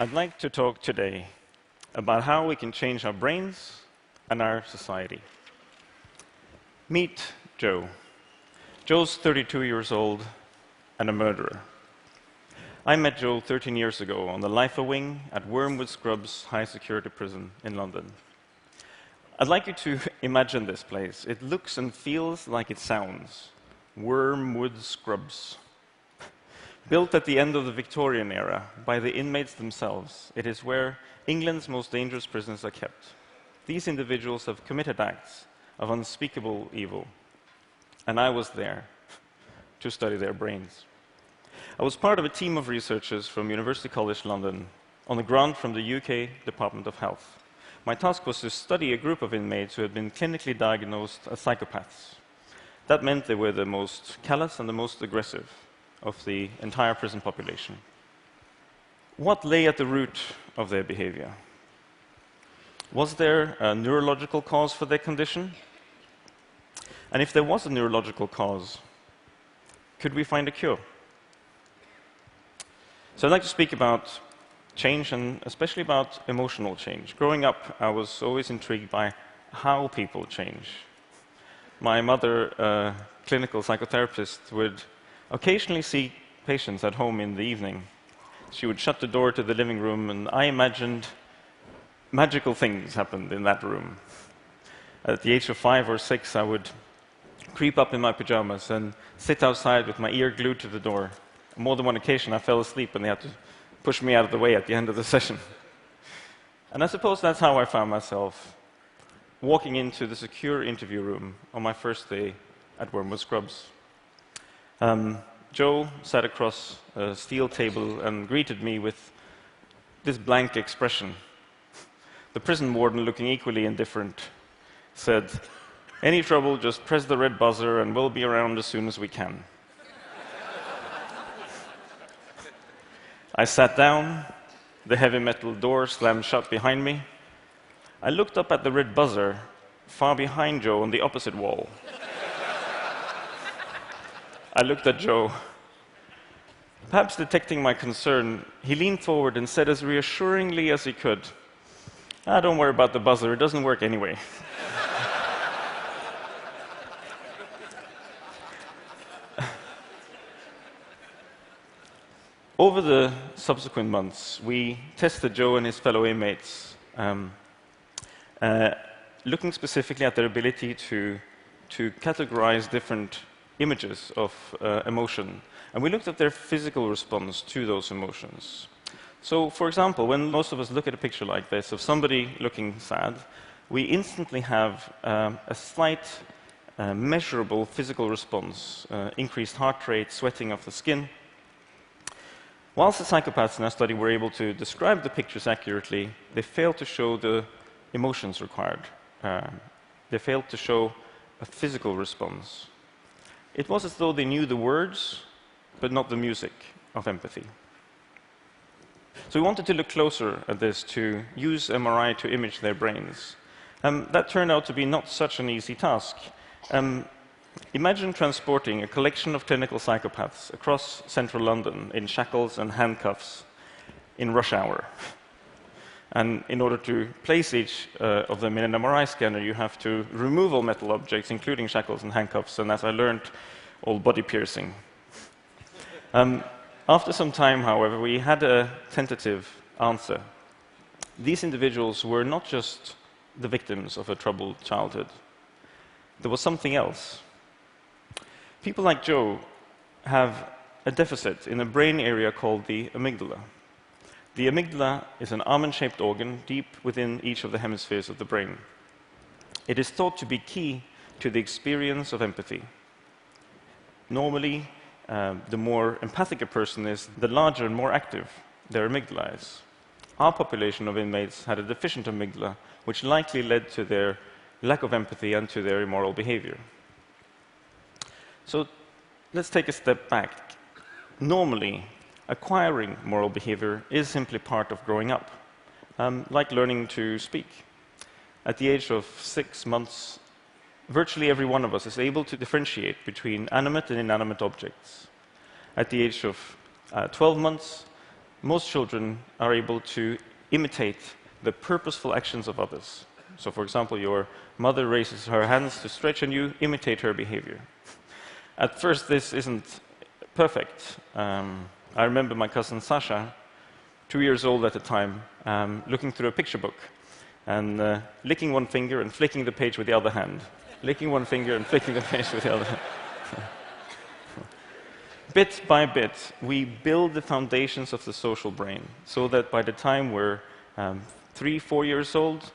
I'd like to talk today about how we can change our brains and our society. Meet Joe. Joe's 32 years old and a murderer. I met Joe 13 years ago on the Lifer Wing at Wormwood Scrubs High Security Prison in London. I'd like you to imagine this place. It looks and feels like it sounds. Wormwood Scrubs. Built at the end of the Victorian era by the inmates themselves, it is where England's most dangerous prisoners are kept. These individuals have committed acts of unspeakable evil, and I was there to study their brains. I was part of a team of researchers from University College London on a grant from the UK Department of Health. My task was to study a group of inmates who had been clinically diagnosed as psychopaths. That meant they were the most callous and the most aggressive of the entire prison population. What lay at the root of their behavior? Was there a neurological cause for their condition? And if there was a neurological cause, could we find a cure? So I'd like to speak about change, and especially about emotional change. Growing up, I was always intrigued by how people change. My mother, a clinical psychotherapist, would occasionally see patients at home in the evening. She would shut the door to the living room, and I imagined magical things happened in that room. At the age of 5 or 6, I would creep up in my pajamas and sit outside with my ear glued to the door. On more than one occasion, I fell asleep, and they had to push me out of the way at the end of the session. And I suppose that's how I found myself walking into the secure interview room on my first day at Wormwood Scrubs. Joe sat across a steel table and greeted me with this blank expression. The prison warden, looking equally indifferent, said, "Any trouble, just press the red buzzer and we'll be around as soon as we can." I sat down, the heavy metal door slammed shut behind me. I looked up at the red buzzer far behind Joe on the opposite wall. I looked at Joe. Perhaps detecting my concern, he leaned forward and said as reassuringly as he could, "Don't worry about the buzzer, it doesn't work anyway." Over the subsequent months, we tested Joe and his fellow inmates, looking specifically at their ability to categorize different images of emotion. And we looked at their physical response to those emotions. So, for example, when most of us look at a picture like this of somebody looking sad, we instantly have a slight, measurable physical response, increased heart rate, sweating of the skin. Whilst the psychopaths in our study were able to describe the pictures accurately, they failed to show the emotions required. They failed to show a physical response. It was as though they knew the words, but not the music of empathy. So we wanted to look closer at this, to use MRI to image their brains. That turned out to be not such an easy task. Imagine transporting a collection of clinical psychopaths across central London in shackles and handcuffs in rush hour. And in order to place each of them in an MRI scanner, you have to remove all metal objects, including shackles and handcuffs, and as I learned, all body piercing. After some time, however, we had a tentative answer. These individuals were not just the victims of a troubled childhood. There was something else. People like Joe have a deficit in a brain area called the amygdala. The amygdala is an almond-shaped organ deep within each of the hemispheres of the brain. It is thought to be key to the experience of empathy. Normally, the more empathic a person is, the larger and more active their amygdala is. Our population of inmates had a deficient amygdala, which likely led to their lack of empathy and to their immoral behavior. So let's take a step back. Normally, acquiring moral behavior is simply part of growing up, like learning to speak. At the age of 6 months, virtually every one of us is able to differentiate between animate and inanimate objects. At the age of 12 months, most children are able to imitate the purposeful actions of others. So, for example, your mother raises her hands to stretch and you imitate her behavior. At first, this isn't perfect. I remember my cousin Sasha, 2 years old at the time, looking through a picture book and licking one finger and flicking the page with the other hand. Licking one finger and flicking the page with the other hand. Bit by bit, we build the foundations of the social brain so that by the time we're 3, 4 years old,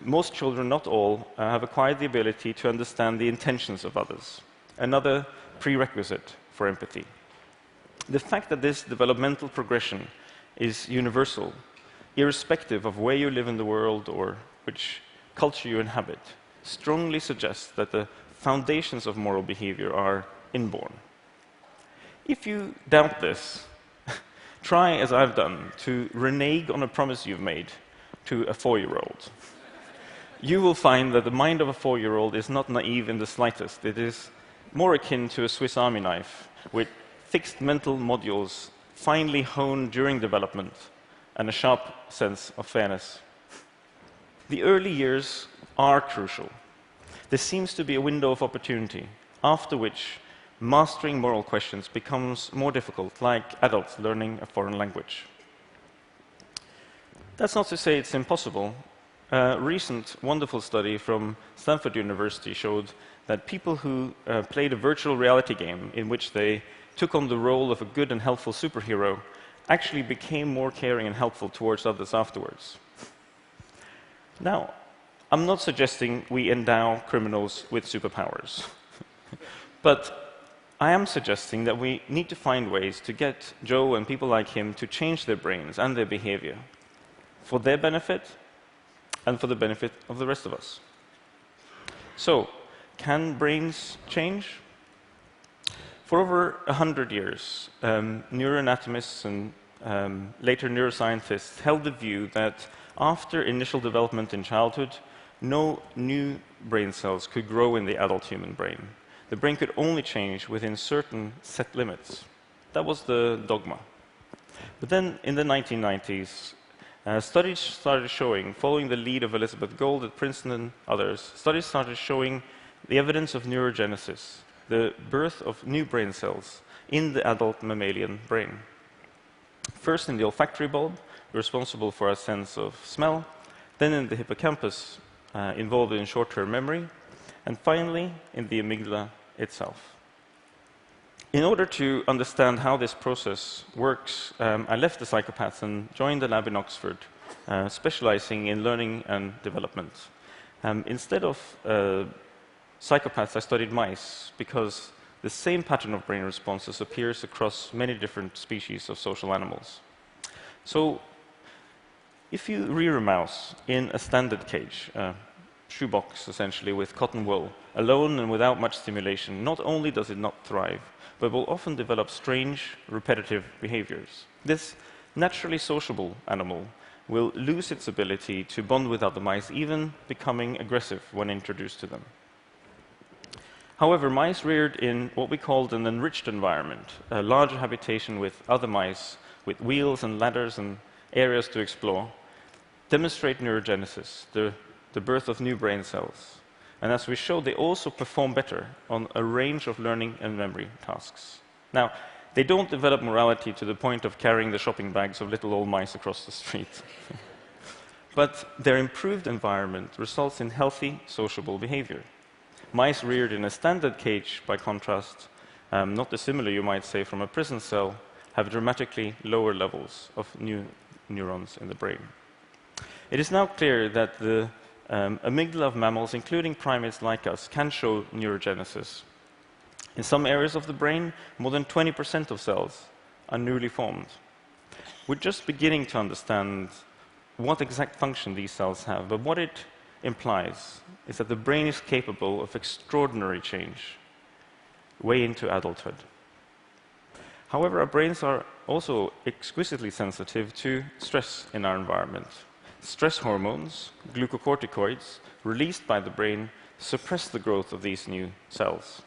most children, not all, have acquired the ability to understand the intentions of others. Another prerequisite for empathy. The fact that this developmental progression is universal, irrespective of where you live in the world or which culture you inhabit, strongly suggests that the foundations of moral behavior are inborn. If you doubt this, try, as I've done, to renege on a promise you've made to a 4-year-old. You will find that the mind of a 4-year-old is not naive in the slightest. It is more akin to a Swiss Army knife, with fixed mental modules finely honed during development and a sharp sense of fairness. The early years are crucial. There seems to be a window of opportunity, after which mastering moral questions becomes more difficult, like adults learning a foreign language. That's not to say it's impossible. A recent wonderful study from Stanford University showed that people who played a virtual reality game in which they took on the role of a good and helpful superhero actually became more caring and helpful towards others afterwards. Now, I'm not suggesting we endow criminals with superpowers, but I am suggesting that we need to find ways to get Joe and people like him to change their brains and their behavior for their benefit and for the benefit of the rest of us. So, can brains change? For over 100 years, neuroanatomists and later neuroscientists held the view that after initial development in childhood, no new brain cells could grow in the adult human brain. The brain could only change within certain set limits. That was the dogma. But then, in the 1990s, studies started showing, following the lead of Elizabeth Gold at Princeton and others, studies started showing the evidence of neurogenesis, the birth of new brain cells in the adult mammalian brain. First in the olfactory bulb, responsible for our sense of smell, then in the hippocampus, involved in short-term memory, and finally in the amygdala itself. In order to understand how this process works, I left the psychopaths and joined a lab in Oxford, specializing in learning and development. Instead of psychopaths, I studied mice because the same pattern of brain responses appears across many different species of social animals. So, if you rear a mouse in a standard cage, shoebox essentially with cotton wool, alone and without much stimulation, not only does it not thrive, but will often develop strange, repetitive behaviors. This naturally sociable animal will lose its ability to bond with other mice, even becoming aggressive when introduced to them. However, mice reared in what we called an enriched environment, a larger habitation with other mice, with wheels and ladders and areas to explore, demonstrate neurogenesis, the birth of new brain cells. And as we showed, they also perform better on a range of learning and memory tasks. Now, they don't develop morality to the point of carrying the shopping bags of little old mice across the street. But their improved environment results in healthy, sociable behavior. Mice reared in a standard cage, by contrast, not dissimilar, you might say, from a prison cell, have dramatically lower levels of new neurons in the brain. It is now clear that the amygdala of mammals, including primates like us, can show neurogenesis. In some areas of the brain, more than 20% of cells are newly formed. We're just beginning to understand what exact function these cells have, but what it implies is that the brain is capable of extraordinary change way into adulthood. However, our brains are also exquisitely sensitive to stress in our environment. Stress hormones, glucocorticoids, released by the brain, suppress the growth of these new cells.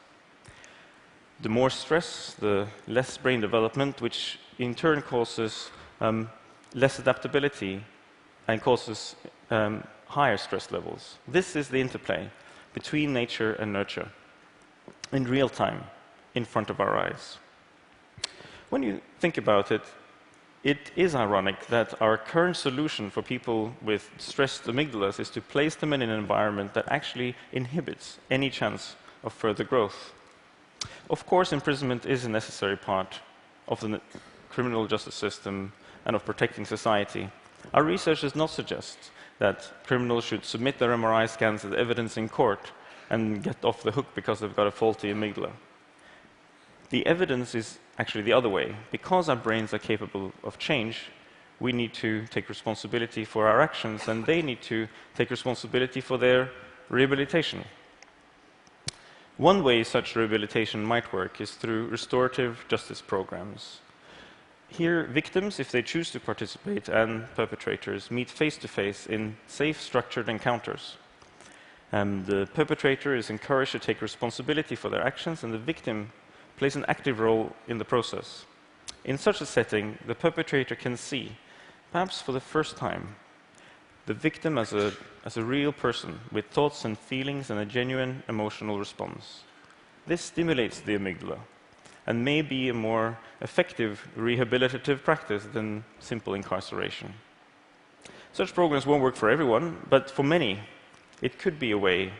The more stress, the less brain development, which in turn causes less adaptability and causes higher stress levels. This is the interplay between nature and nurture in real time, in front of our eyes. When you think about it, it is ironic that our current solution for people with stressed amygdalas is to place them in an environment that actually inhibits any chance of further growth. Of course, imprisonment is a necessary part of the criminal justice system and of protecting society. Our research does not suggest that criminals should submit their MRI scans as evidence in court and get off the hook because they've got a faulty amygdala. The evidence is actually the other way. Because our brains are capable of change, we need to take responsibility for our actions, and they need to take responsibility for their rehabilitation. One way such rehabilitation might work is through restorative justice programs. Here, victims, if they choose to participate, and perpetrators meet face-to-face in safe, structured encounters. The perpetrator is encouraged to take responsibility for their actions, and the victim plays an active role in the process. In such a setting, the perpetrator can see, perhaps for the first time, the victim as a real person with thoughts and feelings and a genuine emotional response. This stimulates the amygdala and may be a more effective rehabilitative practice than simple incarceration. Such programs won't work for everyone, but for many, it could be a way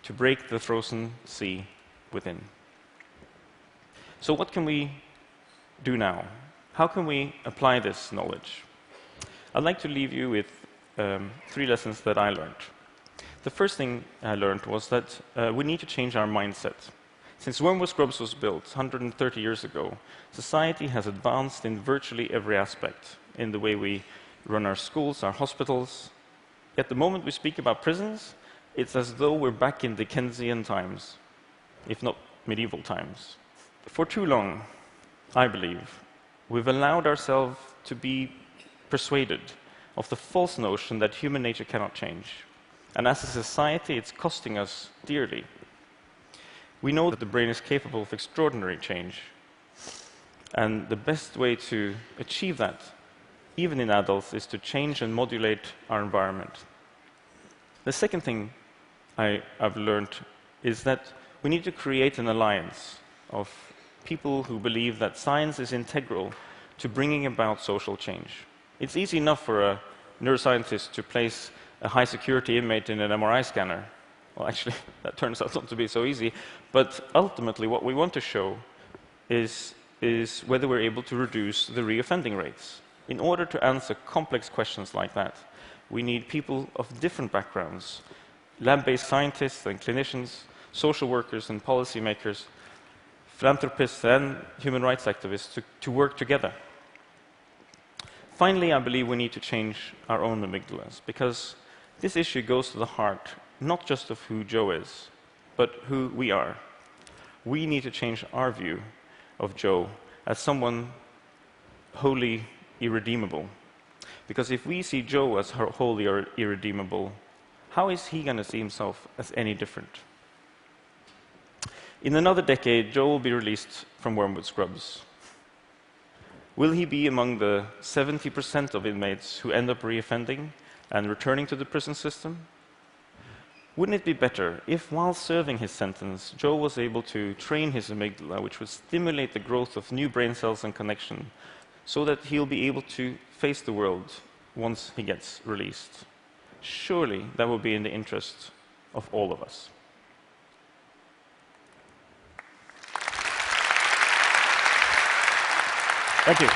to break the frozen sea within. So what can we do now? How can we apply this knowledge? I'd like to leave you with 3 lessons that I learned. The first thing I learned was that we need to change our mindset. Since Wormwood Scrubs was built 130 years ago, society has advanced in virtually every aspect, in the way we run our schools, our hospitals. Yet the moment we speak about prisons, it's as though we're back in Dickensian times, if not medieval times. For too long, I believe, we've allowed ourselves to be persuaded of the false notion that human nature cannot change. And as a society, it's costing us dearly. We know that the brain is capable of extraordinary change. And the best way to achieve that, even in adults, is to change and modulate our environment. The second thing I've learned is that we need to create an alliance of people who believe that science is integral to bringing about social change. It's easy enough for a neuroscientist to place a high-security inmate in an MRI scanner. Well, actually, that turns out not to be so easy. But ultimately, what we want to show is whether we're able to reduce the reoffending rates. In order to answer complex questions like that, we need people of different backgrounds, lab-based scientists and clinicians, social workers and policymakers, philanthropists and human rights activists to work together. Finally, I believe we need to change our own amygdalas, because this issue goes to the heart, not just of who Joe is, but who we are. We need to change our view of Joe as someone wholly irredeemable. Because if we see Joe as wholly irredeemable, how is he going to see himself as any different? In another decade, Joe will be released from Wormwood Scrubs. Will he be among the 70% of inmates who end up reoffending and returning to the prison system? Wouldn't it be better if, while serving his sentence, Joe was able to train his amygdala, which would stimulate the growth of new brain cells and connection, so that he'll be able to face the world once he gets released? Surely that would be in the interest of all of us. Thank you.